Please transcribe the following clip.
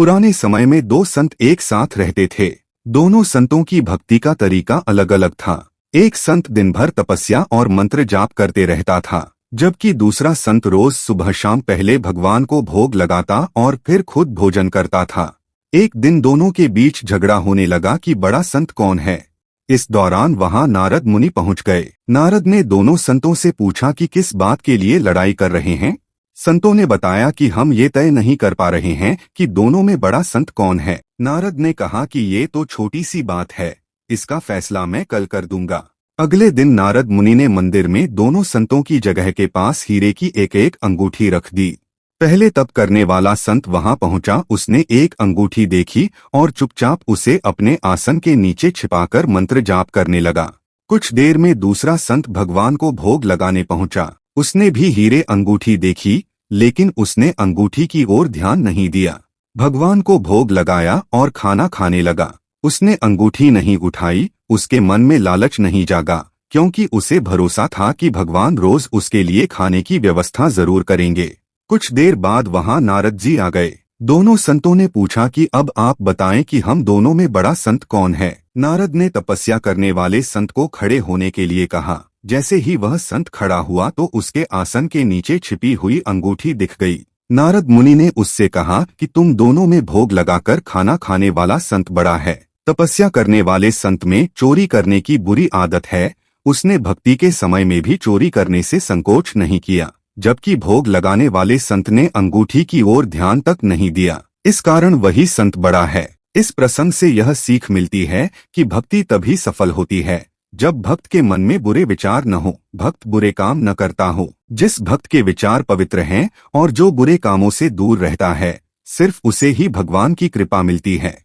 पुराने समय में दो संत एक साथ रहते थे। दोनों संतों की भक्ति का तरीका अलग अलग था। एक संत दिन भर तपस्या और मंत्र जाप करते रहता था, जबकि दूसरा संत रोज सुबह शाम पहले भगवान को भोग लगाता और फिर खुद भोजन करता था। एक दिन दोनों के बीच झगड़ा होने लगा कि बड़ा संत कौन है। इस दौरान वहां नारद मुनि पहुंच गए। नारद ने दोनों संतों से पूछा कि किस बात के लिए लड़ाई कर रहे हैं। संतों ने बताया कि हम ये तय नहीं कर पा रहे हैं कि दोनों में बड़ा संत कौन है। नारद ने कहा कि ये तो छोटी सी बात है, इसका फैसला मैं कल कर दूंगा। अगले दिन नारद मुनि ने मंदिर में दोनों संतों की जगह के पास हीरे की एक एक अंगूठी रख दी। पहले तप करने वाला संत वहां पहुंचा। उसने एक अंगूठी देखी और चुपचाप उसे अपने आसन के नीचे छिपाकर मंत्र जाप करने लगा। कुछ देर में दूसरा संत भगवान को भोग लगाने पहुंचा। उसने भी हीरे अंगूठी देखी, लेकिन उसने अंगूठी की ओर ध्यान नहीं दिया। भगवान को भोग लगाया और खाना खाने लगा। उसने अंगूठी नहीं उठाई। उसके मन में लालच नहीं जागा, क्योंकि उसे भरोसा था कि भगवान रोज उसके लिए खाने की व्यवस्था जरूर करेंगे। कुछ देर बाद वहां नारद जी आ गए। दोनों संतों ने पूछा कि अब आप बताएं कि हम दोनों में बड़ा संत कौन है। नारद ने तपस्या करने वाले संत को खड़े होने के लिए कहा। जैसे ही वह संत खड़ा हुआ तो उसके आसन के नीचे छिपी हुई अंगूठी दिख गई। नारद मुनि ने उससे कहा कि तुम दोनों में भोग लगाकर खाना खाने वाला संत बड़ा है। तपस्या करने वाले संत में चोरी करने की बुरी आदत है। उसने भक्ति के समय में भी चोरी करने से संकोच नहीं किया, जबकि भोग लगाने वाले संत ने अंगूठी की ओर ध्यान तक नहीं दिया। इस कारण वही संत बड़ा है। इस प्रसंग से यह सीख मिलती है कि भक्ति तभी सफल होती है जब भक्त के मन में बुरे विचार न हो, भक्त बुरे काम न करता हो। जिस भक्त के विचार पवित्र हैं और जो बुरे कामों से दूर रहता है, सिर्फ उसे ही भगवान की कृपा मिलती है।